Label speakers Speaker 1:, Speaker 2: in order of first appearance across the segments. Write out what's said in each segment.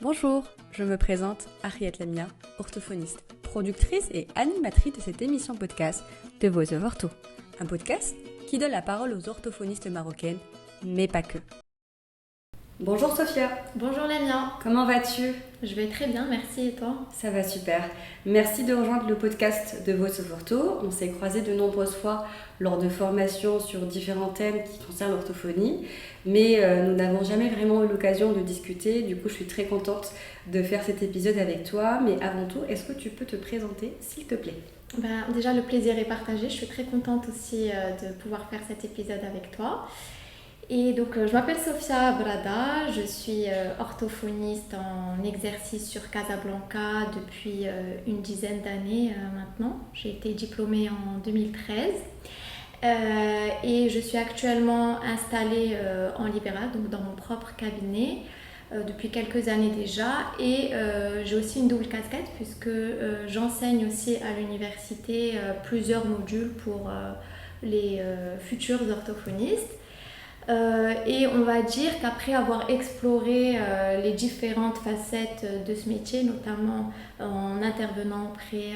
Speaker 1: Bonjour, je me présente Ariet Lamia, orthophoniste, productrice et animatrice de cette émission podcast de Voice of Ortho. Un podcast qui donne la parole aux orthophonistes marocaines, mais pas que. Bonjour Sophia.
Speaker 2: Bonjour Lamia.
Speaker 1: Comment vas-tu?
Speaker 2: Je vais très bien, merci et toi?
Speaker 1: Ça va super. Merci de rejoindre le podcast de Voice of Ortho. On s'est croisés de nombreuses fois lors de formations sur différents thèmes qui concernent l'orthophonie, mais nous n'avons jamais vraiment eu l'occasion de discuter. Du coup, je suis très contente de faire cet épisode avec toi. Mais avant tout, est-ce que tu peux te présenter, s'il te plaît?
Speaker 2: Déjà, le plaisir est partagé. Je suis très contente aussi de pouvoir faire cet épisode avec toi. Et donc, je m'appelle Sofia Brada, je suis orthophoniste en exercice sur Casablanca depuis une dizaine d'années maintenant. J'ai été diplômée en 2013 et je suis actuellement installée en libéral, donc dans mon propre cabinet depuis quelques années déjà. Et j'ai aussi une double casquette puisque j'enseigne aussi à l'université plusieurs modules pour les futurs orthophonistes. Et on va dire qu'après avoir exploré les différentes facettes de ce métier, notamment en intervenant auprès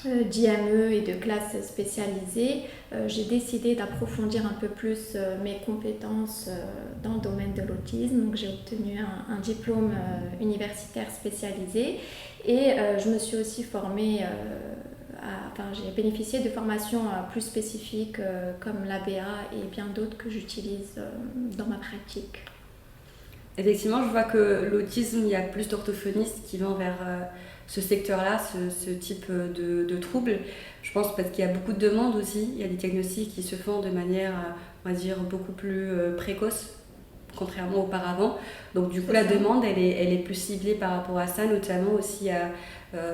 Speaker 2: d'IME et de classes spécialisées, j'ai décidé d'approfondir un peu plus mes compétences dans le domaine de l'autisme. Donc j'ai obtenu un diplôme universitaire spécialisé et je me suis aussi formée j'ai bénéficié de formations plus spécifiques comme l'ABA et bien d'autres que j'utilise dans ma pratique.
Speaker 1: Effectivement, je vois que l'autisme, il y a plus d'orthophonistes qui vont vers ce secteur-là, ce type de troubles. Je pense parce qu'il y a beaucoup de demandes aussi. Il y a des diagnostics qui se font de manière, on va dire, beaucoup plus précoce, contrairement auparavant. Donc du coup, la demande, elle est plus ciblée par rapport à ça, notamment aussi à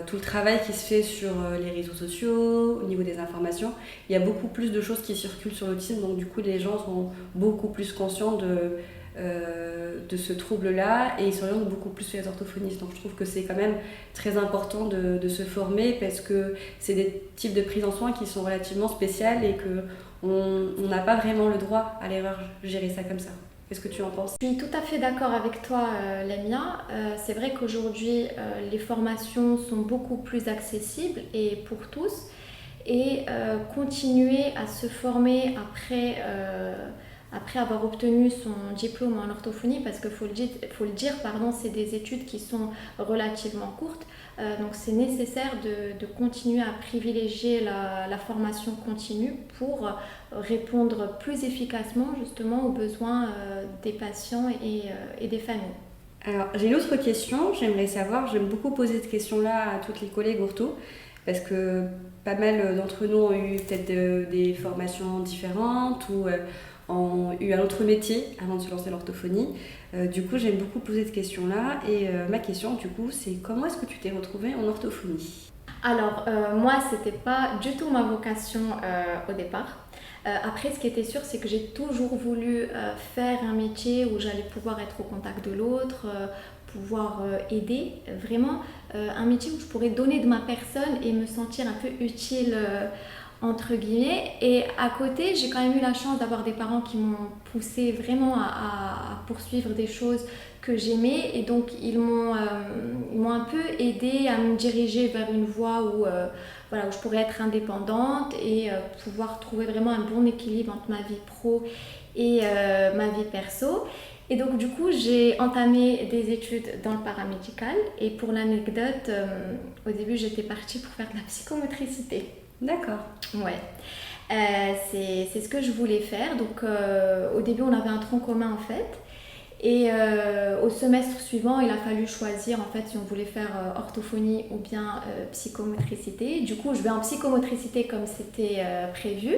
Speaker 1: tout le travail qui se fait sur les réseaux sociaux, au niveau des informations. Il y a beaucoup plus de choses qui circulent sur l'autisme, donc du coup, les gens sont beaucoup plus conscients de ce trouble-là et ils s'orientent beaucoup plus vers les orthophonistes. Donc je trouve que c'est quand même très important de se former parce que c'est des types de prise en soins qui sont relativement spéciales et qu'on n'a pas vraiment le droit à l'erreur, gérer ça comme ça. Qu'est-ce que tu en penses?
Speaker 2: Je suis tout à fait d'accord avec toi, Lamia. C'est vrai qu'aujourd'hui, les formations sont beaucoup plus accessibles et pour tous. Et continuer à se former après avoir obtenu son diplôme en orthophonie, parce qu'il faut le dire, c'est des études qui sont relativement courtes. Donc c'est nécessaire de continuer à privilégier la formation continue pour répondre plus efficacement justement aux besoins des patients et des familles.
Speaker 1: Alors j'ai une autre question, j'aimerais savoir, j'aime beaucoup poser cette question-là à toutes les collègues ortho, parce que pas mal d'entre nous ont eu peut-être des formations différentes ou ont eu un autre métier avant de se lancer l'orthophonie. Du coup, j'aime beaucoup poser cette question-là. Et ma question, du coup, c'est comment est-ce que tu t'es retrouvée en orthophonie?
Speaker 2: Alors, moi, c'était pas du tout ma vocation au départ. Après, ce qui était sûr, c'est que j'ai toujours voulu faire un métier où j'allais pouvoir être au contact de l'autre, pouvoir aider, vraiment un métier où je pourrais donner de ma personne et me sentir un peu utile entre guillemets. Et à côté, j'ai quand même eu la chance d'avoir des parents qui m'ont poussée vraiment à poursuivre des choses que j'aimais et donc ils m'ont un peu aidée à me diriger vers une voie où où je pourrais être indépendante et pouvoir trouver vraiment un bon équilibre entre ma vie pro et ma vie perso. Et donc du coup, j'ai entamé des études dans le paramédical et pour l'anecdote, au début, j'étais partie pour faire de la psychomotricité.
Speaker 1: D'accord.
Speaker 2: Ouais. C'est ce que je voulais faire. Donc au début, on avait un tronc commun en fait. Et au semestre suivant, il a fallu choisir en fait si on voulait faire orthophonie ou bien psychomotricité. Du coup, je vais en psychomotricité comme c'était prévu.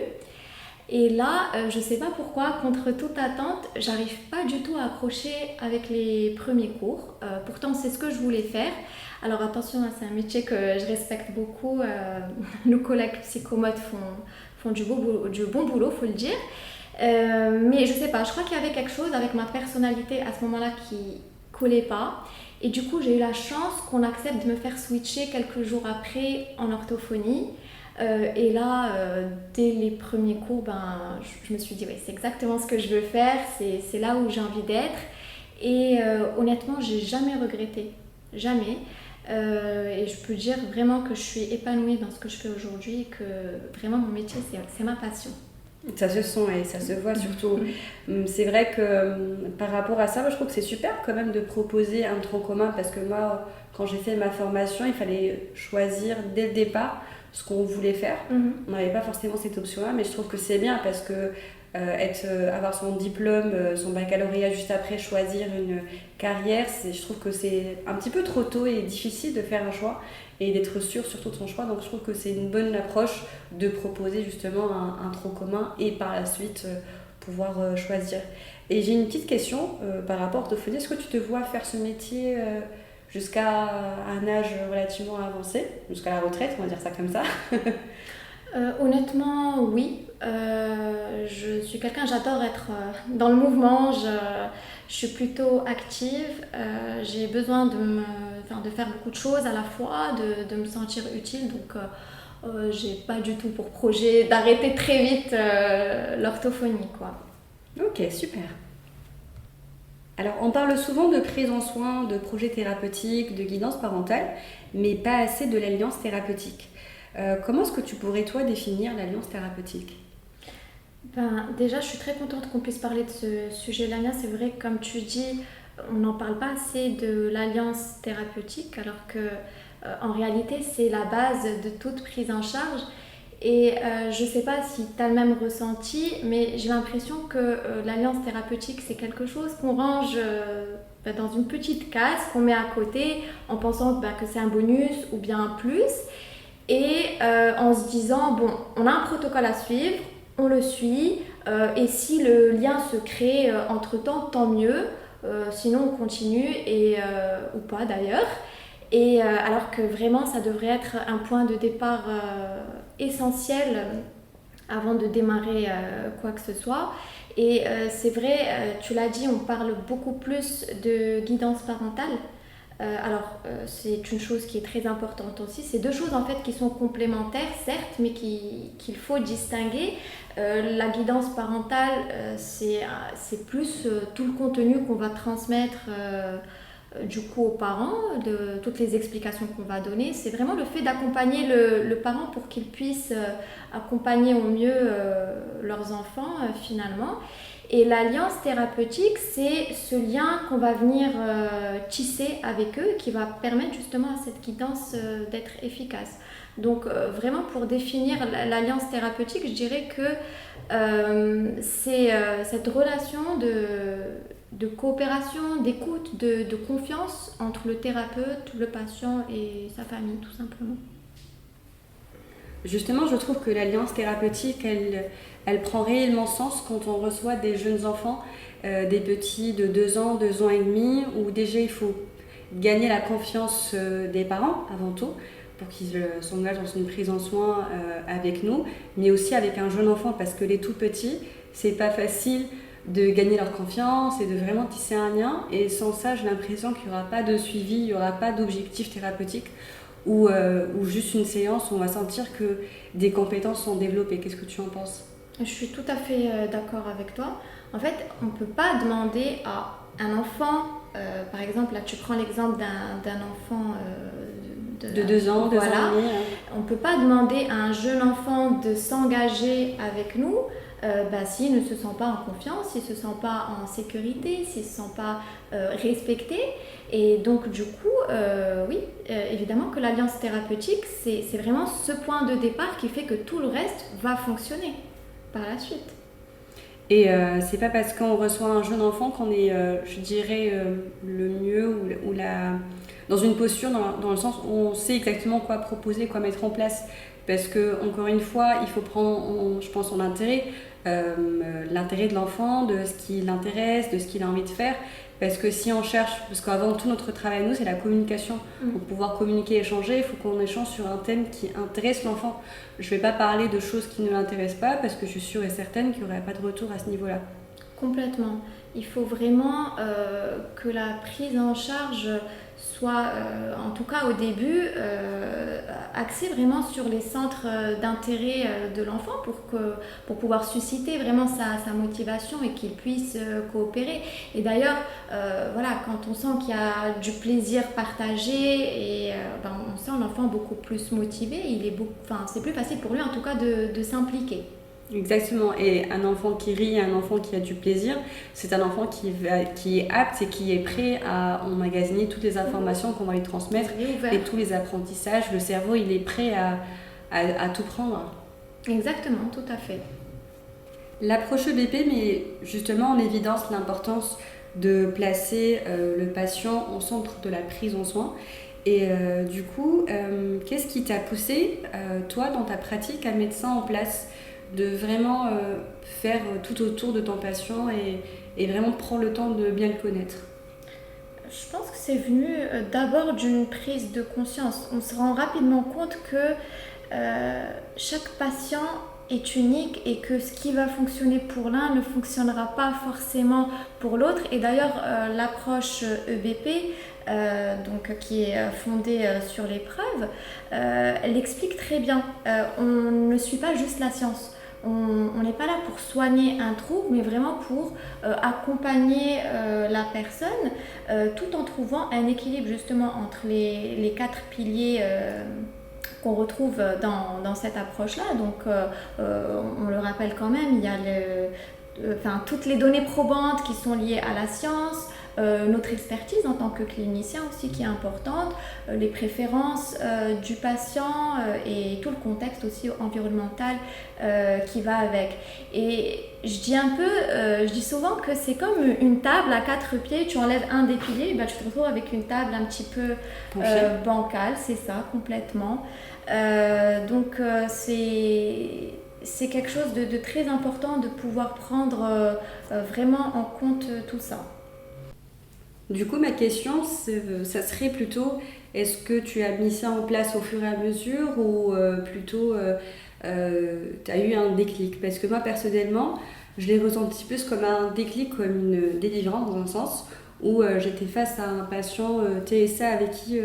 Speaker 2: Et là, je sais pas pourquoi, contre toute attente, j'arrive pas du tout à accrocher avec les premiers cours. Pourtant, c'est ce que je voulais faire. Alors attention, c'est un métier que je respecte beaucoup. Nos collègues psychomotes font du bon boulot, faut le dire. Mais je sais pas, je crois qu'il y avait quelque chose avec ma personnalité à ce moment-là qui collait pas. Et du coup, j'ai eu la chance qu'on accepte de me faire switcher quelques jours après en orthophonie. Et là, dès les premiers cours, je me suis dit, ouais, c'est exactement ce que je veux faire, c'est là où j'ai envie d'être. Et honnêtement, j'ai jamais regretté, jamais. Et je peux dire vraiment que je suis épanouie dans ce que je fais aujourd'hui et que vraiment mon métier, c'est ma passion.
Speaker 1: Ça se sent et ça se voit surtout. C'est vrai que par rapport à ça, moi, je trouve que c'est super quand même de proposer un tronc commun parce que moi, quand j'ai fait ma formation, il fallait choisir dès le départ ce qu'on voulait faire. On n'avait pas forcément cette option-là, mais je trouve que c'est bien parce que avoir son diplôme, son baccalauréat juste après, choisir une carrière, je trouve que c'est un petit peu trop tôt et difficile de faire un choix et d'être sûr surtout de son choix. Donc je trouve que c'est une bonne approche de proposer justement un tronc commun et par la suite pouvoir choisir. Et j'ai une petite question par rapport à l'orthophonie. Est-ce que tu te vois faire ce métier jusqu'à un âge relativement avancé, jusqu'à la retraite, on va dire ça comme ça?
Speaker 2: Honnêtement, oui. Je suis quelqu'un, j'adore être dans le mouvement, je suis plutôt active, j'ai besoin de faire beaucoup de choses à la fois, de me sentir utile, donc j'ai pas du tout pour projet d'arrêter très vite l'orthophonie, quoi.
Speaker 1: Ok, super. Alors, on parle souvent de prise en soin, de projets thérapeutiques, de guidance parentale, mais pas assez de l'alliance thérapeutique. Comment est-ce que tu pourrais, toi, définir l'alliance thérapeutique?
Speaker 2: Déjà, je suis très contente qu'on puisse parler de ce sujet-là. C'est vrai que, comme tu dis, on n'en parle pas assez de l'alliance thérapeutique, alors que en réalité, c'est la base de toute prise en charge. Et je ne sais pas si tu as le même ressenti, mais j'ai l'impression que l'alliance thérapeutique, c'est quelque chose qu'on range dans une petite case, qu'on met à côté en pensant que c'est un bonus ou bien un plus. Et en se disant, bon, on a un protocole à suivre, on le suit, et si le lien se crée entre-temps, tant mieux, sinon on continue, ou pas d'ailleurs. Et alors que vraiment, ça devrait être un point de départ essentiel avant de démarrer quoi que ce soit. Et c'est vrai, tu l'as dit, on parle beaucoup plus de guidance parentale. C'est une chose qui est très importante aussi. C'est deux choses en fait qui sont complémentaires, certes, mais qu'il faut distinguer. La guidance parentale, c'est plus tout le contenu qu'on va transmettre du coup aux parents, de toutes les explications qu'on va donner. C'est vraiment le fait d'accompagner le parent pour qu'il puisse accompagner au mieux leurs enfants finalement. Et l'alliance thérapeutique, c'est ce lien qu'on va venir tisser avec eux qui va permettre justement à cette guidance d'être efficace. Donc vraiment pour définir l'alliance thérapeutique, je dirais que c'est cette relation de coopération, d'écoute, de confiance entre le thérapeute, le patient et sa famille tout simplement.
Speaker 1: Justement, je trouve que l'alliance thérapeutique, elle prend réellement sens quand on reçoit des jeunes enfants, des petits de 2 ans, 2 ans et demi, où déjà il faut gagner la confiance des parents avant tout, pour qu'ils s'engagent dans une prise en soin avec nous, mais aussi avec un jeune enfant, parce que les tout petits, c'est pas facile de gagner leur confiance et de vraiment tisser un lien, et sans ça, j'ai l'impression qu'il n'y aura pas de suivi, il n'y aura pas d'objectif thérapeutique, ou juste une séance où on va sentir que des compétences sont développées. Qu'est-ce que tu en penses?
Speaker 2: Je suis tout à fait d'accord avec toi. En fait, on ne peut pas demander à un enfant, par exemple, là tu prends l'exemple d'un enfant
Speaker 1: de 2 ans, 2 ans et demi.
Speaker 2: On ne peut pas demander à un jeune enfant de s'engager avec nous s'il ne se sent pas en confiance, s'il ne se sent pas en sécurité, s'il ne se sent pas respecté. Et donc du coup, oui, évidemment que l'alliance thérapeutique, c'est vraiment ce point de départ qui fait que tout le reste va fonctionner par la suite.
Speaker 1: Et c'est pas parce qu'on reçoit un jeune enfant qu'on est, je dirais, le mieux dans une posture, dans le sens où on sait exactement quoi proposer, quoi mettre en place. Parce que, encore une fois, il faut prendre, je pense, son intérêt, l'intérêt de l'enfant, de ce qui l'intéresse, de ce qu'il a envie de faire. Parce que si on cherche, parce qu'avant tout notre travail, nous, c'est la communication. Pour pouvoir communiquer, échanger, il faut qu'on échange sur un thème qui intéresse l'enfant. Je ne vais pas parler de choses qui ne l'intéressent pas, parce que je suis sûre et certaine qu'il n'y aurait pas de retour à ce niveau-là.
Speaker 2: Complètement. il faut vraiment que la prise en charge soit, en tout cas au début, axée vraiment sur les centres d'intérêt de l'enfant pour pouvoir susciter vraiment sa motivation et qu'il puisse coopérer. Et d'ailleurs, voilà, quand on sent qu'il y a du plaisir partagé, on sent l'enfant beaucoup plus motivé, c'est plus facile pour lui en tout cas de s'impliquer.
Speaker 1: Exactement, et un enfant qui rit, un enfant qui a du plaisir, c'est un enfant qui est apte et qui est prêt à emmagasiner toutes les informations qu'on va lui transmettre et tous les apprentissages. Le cerveau, il est prêt à tout prendre.
Speaker 2: Exactement, tout à fait.
Speaker 1: L'approche EBP met justement en évidence l'importance de placer le patient au centre de la prise en soin. Et du coup, qu'est-ce qui t'a poussé, toi, dans ta pratique, à mettre ça en place, de vraiment faire tout autour de ton patient et vraiment prendre le temps de bien le connaître?
Speaker 2: Je pense que c'est venu d'abord d'une prise de conscience. On se rend rapidement compte que chaque patient est unique et que ce qui va fonctionner pour l'un ne fonctionnera pas forcément pour l'autre. Et d'ailleurs, l'approche EBP, qui est fondée sur l'épreuve, elle explique très bien. On ne suit pas juste la science. On n'est pas là pour soigner un trouble, mais vraiment pour accompagner la personne tout en trouvant un équilibre justement entre les 4 piliers qu'on retrouve dans cette approche-là. Donc, on le rappelle quand même, il y a toutes les données probantes qui sont liées à la science, notre expertise en tant que clinicien aussi qui est importante, les préférences du patient et tout le contexte aussi environnemental qui va avec. Et je dis souvent que c'est comme une table à 4 pieds, tu enlèves un des piliers, et tu te retrouves avec une table un petit peu bancale, c'est ça, complètement. C'est quelque chose de très important de pouvoir prendre vraiment en compte tout ça.
Speaker 1: Du coup, ma question, ça serait plutôt, est-ce que tu as mis ça en place au fur et à mesure ou plutôt tu as eu un déclic? Parce que moi, personnellement, je l'ai ressenti plus comme un déclic, comme une délivrance dans un sens, où j'étais face à un patient TSA avec qui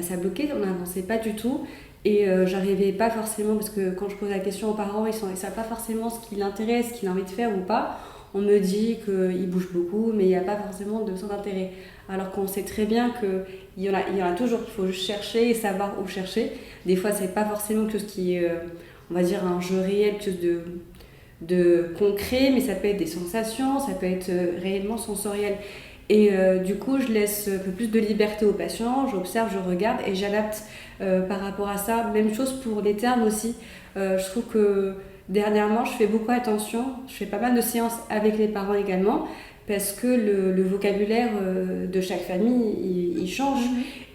Speaker 1: ça bloquait, on n'avançait pas du tout. Et j'arrivais pas forcément, parce que quand je pose la question aux parents, ils ne savent pas forcément ce qui l'intéresse, ce qu'il a envie de faire ou pas. On me dit qu'il bouge beaucoup, mais il n'y a pas forcément de centre d'intérêt. Alors qu'on sait très bien qu'il y en a toujours, qu'il faut juste chercher et savoir où chercher. Des fois, ce n'est pas forcément quelque chose qui est, on va dire, un jeu réel, quelque chose de concret, mais ça peut être des sensations, ça peut être réellement sensoriel. Et du coup, je laisse un peu plus de liberté aux patients, j'observe, je regarde et j'adapte par rapport à ça. Même chose pour les termes aussi. Je trouve que dernièrement, je fais beaucoup attention. Je fais pas mal de séances avec les parents également parce que le vocabulaire de chaque famille, il change.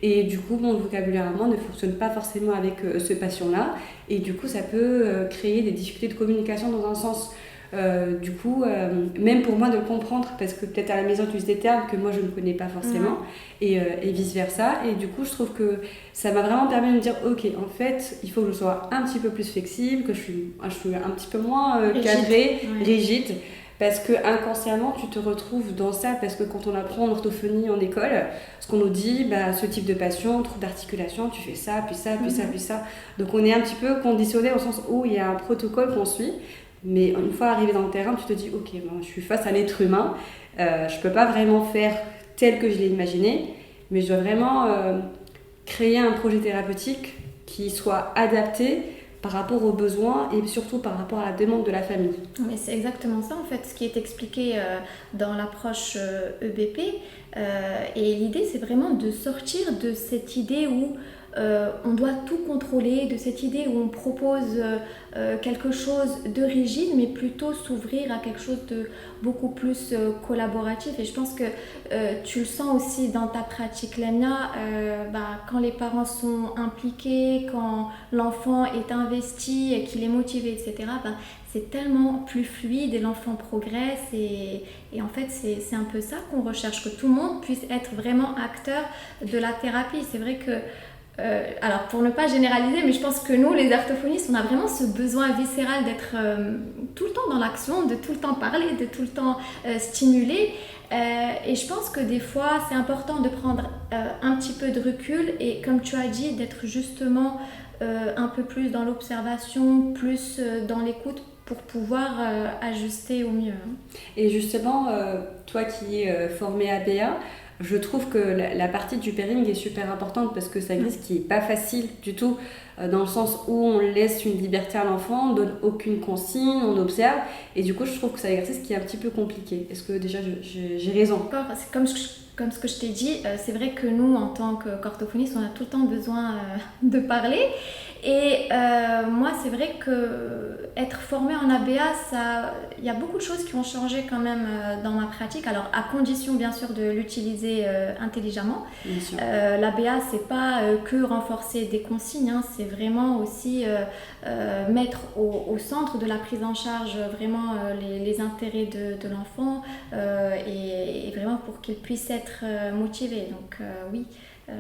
Speaker 1: Et du coup, mon vocabulaire à moi ne fonctionne pas forcément avec ce patient-là. Et du coup, ça peut créer des difficultés de communication dans un sens. Même pour moi de le comprendre, parce que peut-être à la maison tu utilises des termes que moi je ne connais pas forcément, et vice versa. Et du coup, je trouve que ça m'a vraiment permis de me dire ok, en fait, il faut que je sois un petit peu plus flexible, que je suis un petit peu moins cadrée, rigide, parce que inconsciemment tu te retrouves dans ça, parce que quand on apprend en orthophonie en école, ce qu'on nous dit, ce type de patient, trouble d'articulation, tu fais ça, puis ça, puis ça, puis ça. Donc on est un petit peu conditionné au sens où il y a un protocole qu'on suit. Mais une fois arrivé dans le terrain, tu te dis ok, je suis face à un être humain, je ne peux pas vraiment faire tel que je l'ai imaginé, mais je dois vraiment créer un projet thérapeutique qui soit adapté par rapport aux besoins et surtout par rapport à la demande de la famille.
Speaker 2: Mais c'est exactement ça en fait, ce qui est expliqué dans l'approche EBP. Et l'idée, c'est vraiment de sortir de cette idée où on doit tout contrôler, de cette idée où on propose quelque chose de rigide, mais plutôt s'ouvrir à quelque chose de beaucoup plus collaboratif. Et je pense que tu le sens aussi dans ta pratique, Lamia, quand les parents sont impliqués, quand l'enfant est investi et qu'il est motivé, etc., c'est tellement plus fluide et l'enfant progresse. Et en fait, c'est un peu ça qu'on recherche, que tout le monde puisse être vraiment acteur de la thérapie. C'est vrai que alors pour ne pas généraliser, mais je pense que nous, les orthophonistes, on a vraiment ce besoin viscéral d'être tout le temps dans l'action, de tout le temps parler, de tout le temps stimuler. Et je pense que des fois, c'est important de prendre un petit peu de recul et, comme tu as dit, d'être justement un peu plus dans l'observation, plus dans l'écoute pour pouvoir ajuster au mieux.
Speaker 1: Et justement, toi qui es formée ABA, je trouve que la partie du pairing est super importante parce que c'est un exercice qui n'est pas facile du tout, dans le sens où on laisse une liberté à l'enfant, on ne donne aucune consigne, on observe, et du coup je trouve que c'est un exercice qui est un petit peu compliqué. Est-ce que déjà j'ai raison?
Speaker 2: C'est comme ce que je t'ai dit, c'est vrai que nous, en tant qu'orthophonistes, on a tout le temps besoin de parler. Et moi, c'est vrai que être formée en ABA, il y a beaucoup de choses qui ont changé quand même dans ma pratique. Alors, à condition bien sûr de l'utiliser intelligemment. L'ABA, c'est pas que renforcer des consignes, hein, c'est vraiment aussi mettre au centre de la prise en charge vraiment les intérêts de l'enfant et vraiment pour qu'il puisse être motivé. Donc oui.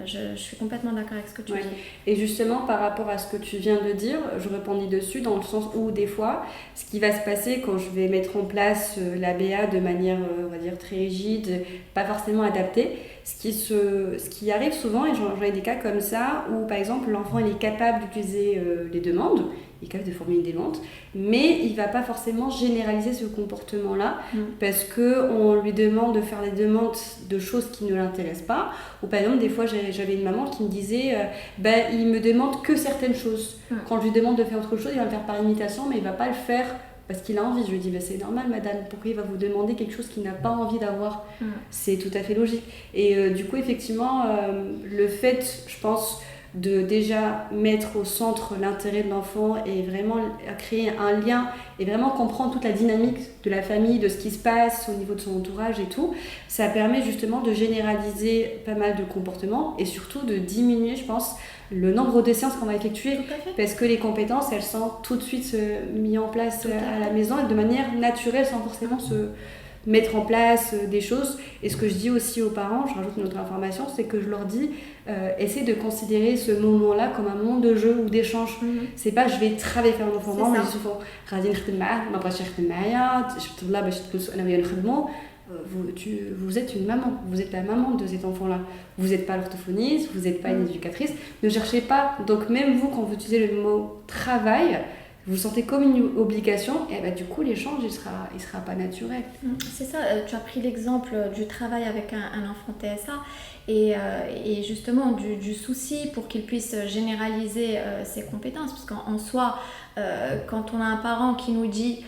Speaker 2: Je suis complètement d'accord avec ce que tu dis.
Speaker 1: Et justement, par rapport à ce que tu viens de dire, je répondis dessus dans le sens où des fois, ce qui va se passer quand je vais mettre en place l'ABA de manière, on va dire, très rigide, pas forcément adaptée, ce qui arrive souvent, et j'en ai des cas comme ça, où par exemple l'enfant il est capable d'utiliser les demandes, il est capable de formuler une demande, mais il ne va pas forcément généraliser ce comportement-là parce qu'on lui demande de faire des demandes de choses qui ne l'intéressent pas. Ou par exemple, des fois, j'avais une maman qui me disait il me demande que certaines choses. Quand je lui demande de faire autre chose, il va le faire par imitation, mais il ne va pas le faire parce qu'il a envie. Je lui dis c'est normal, madame, pourquoi il va vous demander quelque chose qu'il n'a pas envie d'avoir? C'est tout à fait logique. Et du coup, effectivement, le fait, je pense, de déjà mettre au centre l'intérêt de l'enfant et vraiment créer un lien et vraiment comprendre toute la dynamique de la famille, de ce qui se passe au niveau de son entourage et tout, ça permet justement de généraliser pas mal de comportements et surtout de diminuer, je pense, le nombre de séances qu'on va effectuer parce que les compétences, elles sont tout de suite mises en place à la maison et de manière naturelle sans forcément se mettre en place des choses. Et ce que je dis aussi aux parents, je rajoute une autre information, c'est que je leur dis essaie de considérer ce moment-là comme un moment de jeu ou d'échange. C'est pas je vais travailler avec mon enfant, moi je dis souvent vous êtes une maman, vous êtes la maman de cet enfant-là, vous n'êtes pas l'orthophoniste, vous n'êtes pas une éducatrice, ne cherchez pas. Donc même vous, quand vous utilisez le mot travail, vous sentez comme une obligation, et du coup l'échange il sera pas naturel.
Speaker 2: C'est ça, tu as pris l'exemple du travail avec un enfant TSA et justement du souci pour qu'il puisse généraliser ses compétences, parce qu'en soi, quand on a un parent qui nous dit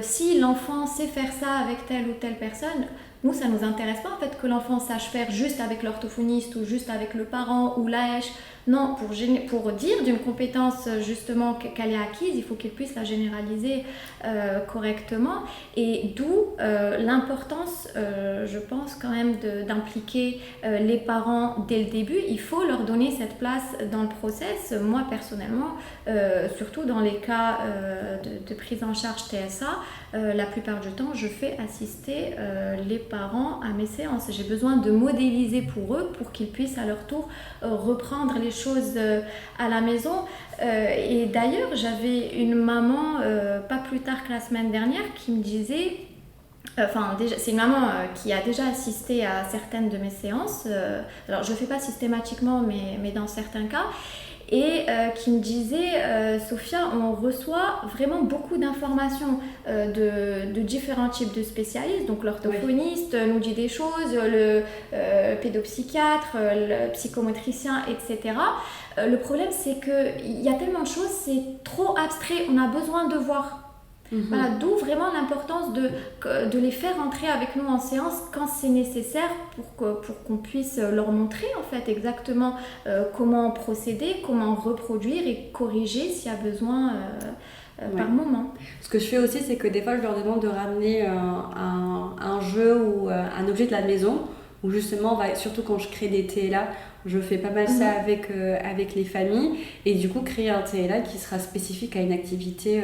Speaker 2: si l'enfant sait faire ça avec telle ou telle personne, nous, ça ne nous intéresse pas en fait que l'enfant sache faire juste avec l'orthophoniste ou juste avec le parent ou l'AEH. Non, pour dire d'une compétence justement qu'elle est acquise, il faut qu'il puisse la généraliser correctement. Et d'où l'importance, je pense quand même, d'impliquer les parents dès le début. Il faut leur donner cette place dans le process. Moi, personnellement, surtout dans les cas de prise en charge TSA, la plupart du temps, je fais assister les parents à mes séances. J'ai besoin de modéliser pour eux pour qu'ils puissent à leur tour reprendre les choses à la maison. Et d'ailleurs, j'avais une maman, pas plus tard que la semaine dernière, qui me disait... déjà, c'est une maman qui a déjà assisté à certaines de mes séances. Alors, je ne le fais pas systématiquement, mais dans certains cas. Et qui me disait Sophia, on reçoit vraiment beaucoup d'informations de différents types de spécialistes. Donc l'orthophoniste nous dit des choses, le pédopsychiatre, le psychomotricien, etc. Le problème, c'est qu'il y a tellement de choses, c'est trop abstrait, on a besoin de voir. Voilà, d'où vraiment l'importance de les faire entrer avec nous en séance quand c'est nécessaire pour qu'on puisse leur montrer en fait exactement comment procéder, comment reproduire et corriger s'il y a besoin par moment.
Speaker 1: Ce que je fais aussi, c'est que des fois je leur demande de ramener un jeu ou un objet de la maison où justement, surtout quand je crée des TLA, je fais pas mal ça avec les familles et du coup créer un TLA qui sera spécifique à une activité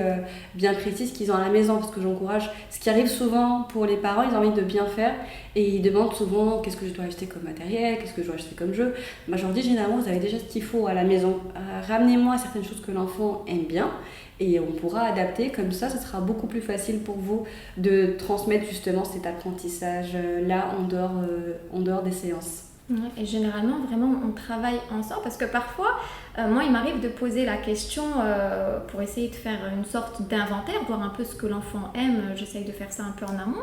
Speaker 1: bien précise qu'ils ont à la maison, parce que j'encourage, ce qui arrive souvent pour les parents, ils ont envie de bien faire et ils demandent souvent qu'est-ce que je dois acheter comme matériel, qu'est-ce que je dois acheter comme jeu. Moi je leur dis généralement vous avez déjà ce qu'il faut à la maison, ramenez-moi certaines choses que l'enfant aime bien et on pourra adapter, comme ça sera beaucoup plus facile pour vous de transmettre justement cet apprentissage là en dehors des séances.
Speaker 2: Et généralement, vraiment, on travaille ensemble parce que parfois, moi, il m'arrive de poser la question pour essayer de faire une sorte d'inventaire, voir un peu ce que l'enfant aime. J'essaye de faire ça un peu en amont.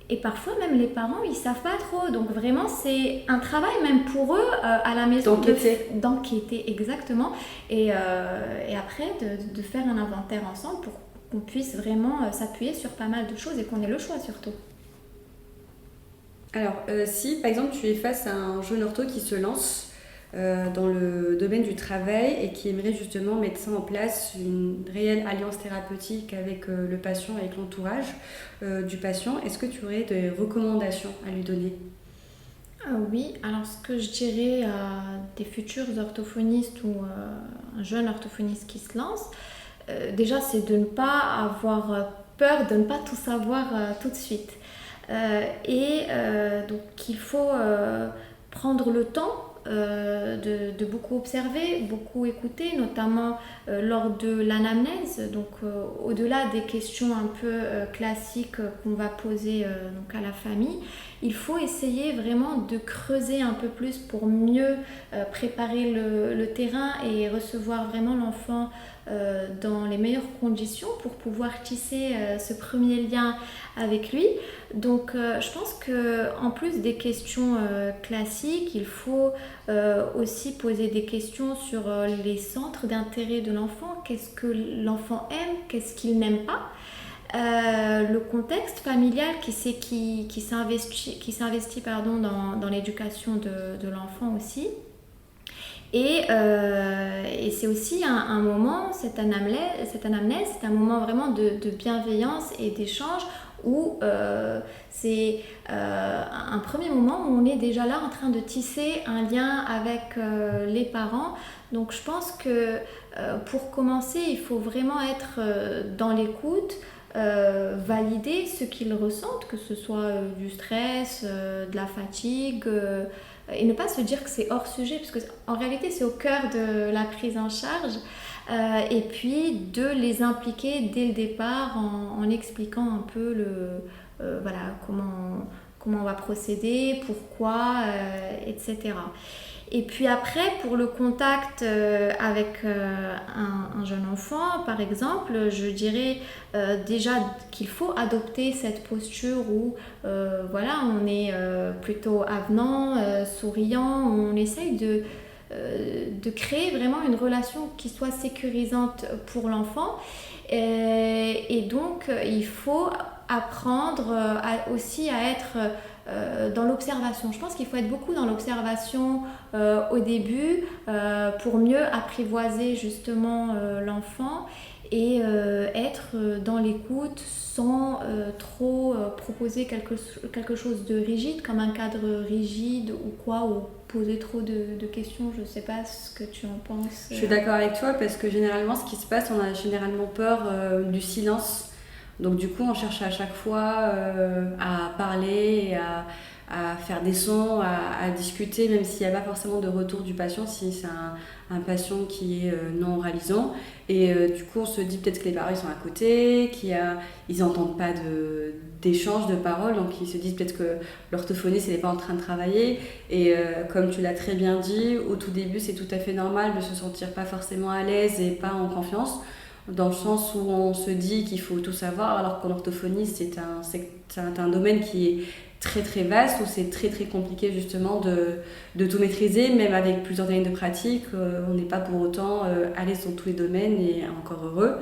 Speaker 2: Et parfois, même les parents, ils ne savent pas trop. Donc vraiment, c'est un travail même pour eux à la maison. D'enquêter, exactement. Et après, de faire un inventaire ensemble pour qu'on puisse vraiment s'appuyer sur pas mal de choses et qu'on ait le choix surtout.
Speaker 1: Alors, si par exemple tu es face à un jeune ortho qui se lance dans le domaine du travail et qui aimerait justement mettre ça en place, une réelle alliance thérapeutique avec le patient, avec l'entourage du patient, est-ce que tu aurais des recommandations à lui donner ?
Speaker 2: Oui, alors ce que je dirais à des futurs orthophonistes ou un jeune orthophoniste qui se lance, déjà c'est de ne pas avoir peur, de ne pas tout savoir tout de suite. Donc il faut prendre le temps de beaucoup observer, beaucoup écouter, notamment lors de l'anamnèse, donc au-delà des questions un peu classiques qu'on va poser donc à la famille, il faut essayer vraiment de creuser un peu plus pour mieux préparer le terrain et recevoir vraiment l'enfant dans les meilleures conditions pour pouvoir tisser ce premier lien avec lui. Donc je pense qu'en plus des questions classiques, il faut aussi poser des questions sur les centres d'intérêt de l'enfant, qu'est-ce que l'enfant aime, qu'est-ce qu'il n'aime pas. Le contexte familial qui s'investit dans l'éducation de l'enfant aussi. Et c'est aussi un moment, cette anamnèse, c'est un moment vraiment de bienveillance et d'échange où c'est un premier moment où on est déjà là en train de tisser un lien avec les parents. Donc je pense que pour commencer, il faut vraiment être dans l'écoute, valider ce qu'ils ressentent, que ce soit du stress, de la fatigue, et ne pas se dire que c'est hors sujet, parce qu'en réalité c'est au cœur de la prise en charge, et puis de les impliquer dès le départ en expliquant un peu comment on va procéder, pourquoi, etc. Et puis après, pour le contact avec un jeune enfant, par exemple, je dirais déjà qu'il faut adopter cette posture où on est plutôt avenant, souriant, on essaye de créer vraiment une relation qui soit sécurisante pour l'enfant. Et donc, il faut apprendre aussi à être dans l'observation. Je pense qu'il faut être beaucoup dans l'observation au début pour mieux apprivoiser justement l'enfant et être dans l'écoute sans trop proposer quelque chose de rigide, comme un cadre rigide ou quoi, ou poser trop de questions. Je ne sais pas ce que tu en penses.
Speaker 1: Je suis d'accord avec toi parce que généralement ce qui se passe, on a généralement peur du silence. Donc du coup on cherche à chaque fois à parler, à faire des sons, à discuter, même s'il n'y a pas forcément de retour du patient, si c'est un patient qui est non oralisant. Et du coup on se dit peut-être que les parents ils sont à côté, ils n'entendent pas d'échange de paroles, donc ils se disent peut-être que l'orthophoniste n'est pas en train de travailler. Et comme tu l'as très bien dit, au tout début c'est tout à fait normal de se sentir pas forcément à l'aise et pas en confiance, dans le sens où on se dit qu'il faut tout savoir, alors qu'en orthophonie c'est un domaine qui est très très vaste, où c'est très très compliqué justement de tout maîtriser, même avec plusieurs années de pratique, on n'est pas pour autant à l'aise dans tous les domaines et encore heureux.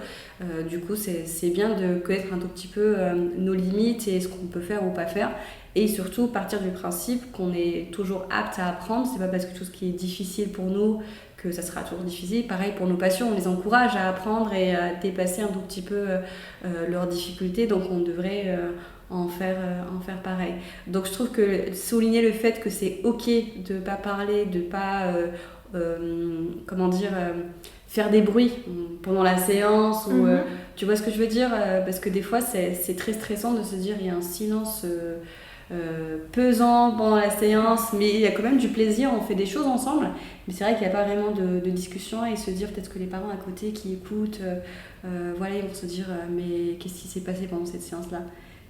Speaker 1: Du coup c'est bien de connaître un tout petit peu nos limites et ce qu'on peut faire ou pas faire, et surtout partir du principe qu'on est toujours apte à apprendre. C'est pas parce que tout ce qui est difficile pour nous que ça sera toujours difficile. Pareil pour nos patients, on les encourage à apprendre et à dépasser un tout petit peu leurs difficultés, donc on devrait en faire pareil. Donc je trouve que souligner le fait que c'est ok de ne pas parler, de ne pas faire des bruits pendant la séance, ou tu vois ce que je veux dire, parce que des fois c'est très stressant de se dire il y a un silence pesant pendant la séance, mais il y a quand même du plaisir, on fait des choses ensemble. Mais c'est vrai qu'il n'y a pas vraiment de discussion et se dire peut-être que les parents à côté qui écoutent, voilà, ils vont se dire mais qu'est-ce qui s'est passé pendant cette séance-là?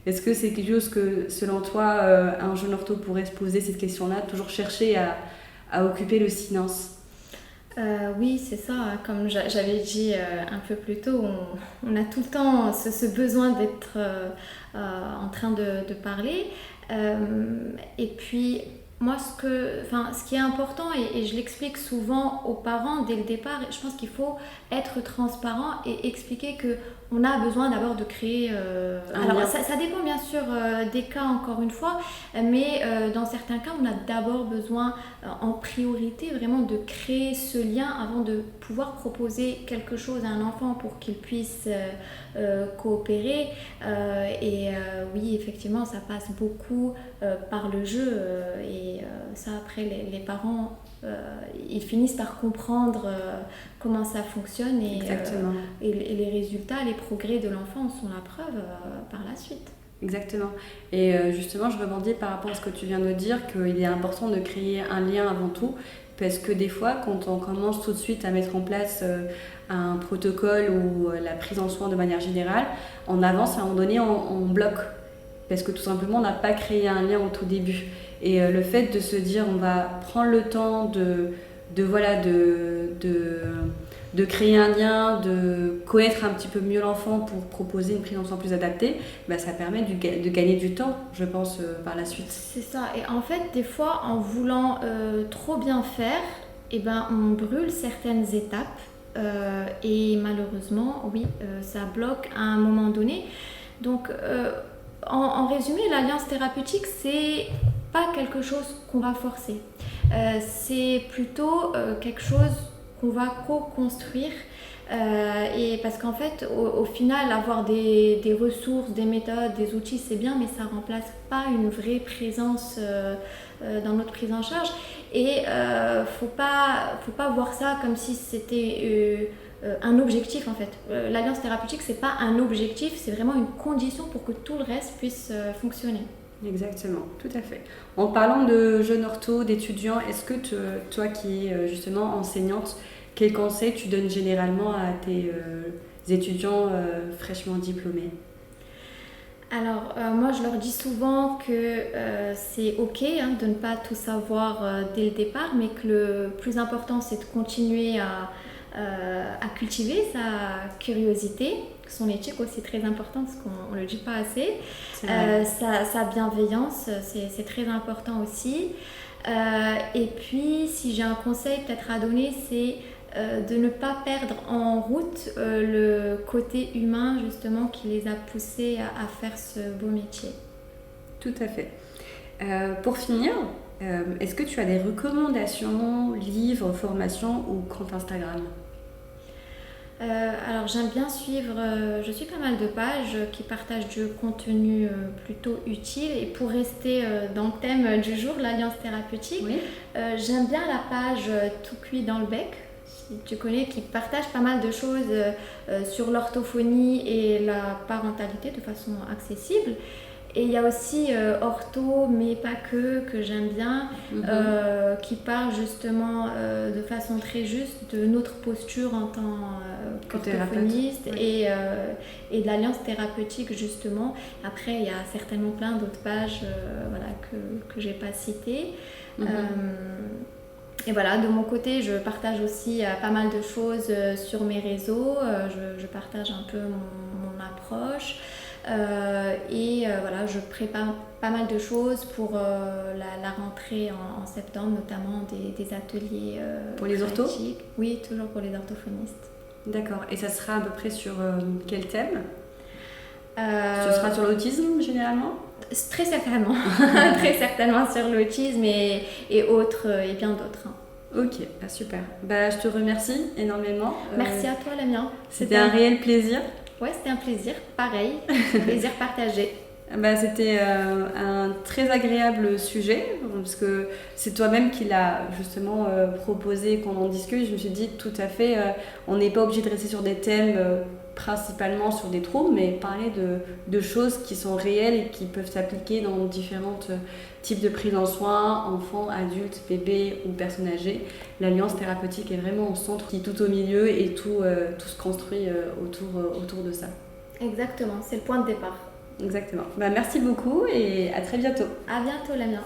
Speaker 1: Est-ce que c'est quelque chose que, selon toi, un jeune ortho pourrait se poser cette question-là, toujours chercher à occuper le silence?
Speaker 2: Oui, c'est ça. Comme j'avais dit un peu plus tôt, on a tout le temps ce besoin d'être en train de parler. Et puis, moi, ce qui est important, et je l'explique souvent aux parents dès le départ, je pense qu'il faut être transparent et expliquer qu'on a besoin d'abord de créer... alors, ça dépend bien sûr des cas, encore une fois, mais dans certains cas, on a d'abord besoin, en priorité, vraiment de créer ce lien avant de pouvoir proposer quelque chose à un enfant pour qu'il puisse coopérer. Oui, effectivement, ça passe beaucoup par le jeu et ça, après, les parents, ils finissent par comprendre comment ça fonctionne et les résultats, les progrès de l'enfant sont la preuve par la suite.
Speaker 1: Exactement. Et justement, je rebondis par rapport à ce que tu viens de dire, qu'il est important de créer un lien avant tout, parce que des fois, quand on commence tout de suite à mettre en place un protocole ou la prise en soin de manière générale, on avance, à un moment donné, on bloque, parce que tout simplement, on n'a pas créé un lien au tout début. Et le fait de se dire, on va prendre le temps de créer un lien, de connaître un petit peu mieux l'enfant pour proposer une prise en soin plus adaptée, ça permet de gagner du temps, je pense, par la suite.
Speaker 2: C'est ça. Et en fait, des fois, en voulant trop bien faire, on brûle certaines étapes. Et malheureusement, oui, ça bloque à un moment donné. Donc, en résumé, l'alliance thérapeutique, c'est pas quelque chose qu'on va forcer. C'est plutôt quelque chose qu'on va co-construire et parce qu'en fait au final avoir des ressources, des méthodes, des outils c'est bien, mais ça remplace pas une vraie présence dans notre prise en charge et faut pas voir ça comme si c'était un objectif en fait. L'alliance thérapeutique c'est pas un objectif, c'est vraiment une condition pour que tout le reste puisse fonctionner.
Speaker 1: Exactement, tout à fait. En parlant de jeunes orthos, d'étudiants, est-ce que toi qui es justement enseignante, quels conseils tu donnes généralement à tes étudiants fraîchement diplômés?
Speaker 2: Alors, moi je leur dis souvent que c'est ok de ne pas tout savoir dès le départ, mais que le plus important c'est de continuer à cultiver sa curiosité, son éthique aussi très important parce qu'on ne le dit pas assez, sa bienveillance c'est très important aussi. Et puis si j'ai un conseil peut-être à donner, c'est de ne pas perdre en route le côté humain justement qui les a poussés à faire ce beau métier.
Speaker 1: Tout à fait. Pour finir, est-ce que tu as des recommandations, livres, formations ou compte Instagram?
Speaker 2: Alors j'aime bien suivre, je suis pas mal de pages qui partagent du contenu plutôt utile et pour rester dans le thème du jour, l'alliance thérapeutique, oui. J'aime bien la page Tout cuit dans le bec, si tu connais, qui partage pas mal de choses sur l'orthophonie et la parentalité de façon accessible. Et il y a aussi Ortho, mais pas que j'aime bien, qui parle justement de façon très juste de notre posture en tant qu'orthophoniste et de l'alliance thérapeutique justement. Après, il y a certainement plein d'autres pages que je n'ai pas citées. Et voilà, de mon côté, je partage aussi pas mal de choses sur mes réseaux. Je partage un peu mon approche. Voilà, je prépare pas mal de choses pour la rentrée en septembre, notamment des ateliers
Speaker 1: pour les orthos.
Speaker 2: Oui, toujours pour les orthophonistes.
Speaker 1: D'accord. Et ça sera à peu près sur quel thème? Ce sera sur l'autisme généralement?
Speaker 2: Très certainement. Très certainement sur l'autisme et autres et bien d'autres.
Speaker 1: Ok, super. Je te remercie énormément.
Speaker 2: Merci à toi, Lamia.
Speaker 1: C'était un réel plaisir.
Speaker 2: Ouais, c'était un plaisir. Pareil, plaisir partagé.
Speaker 1: C'était un très agréable sujet, parce que c'est toi-même qui l'as justement proposé qu'on en discute. Je me suis dit tout à fait, on n'est pas obligé de rester sur des thèmes principalement sur des troubles, mais parler de choses qui sont réelles et qui peuvent s'appliquer dans différents types de prise en soins, enfants, adultes, bébés ou personnes âgées. L'alliance thérapeutique est vraiment au centre, qui est tout au milieu et tout se construit autour de ça.
Speaker 2: Exactement, c'est le point de départ.
Speaker 1: Exactement. Merci beaucoup et à très bientôt.
Speaker 2: À bientôt, Lamia.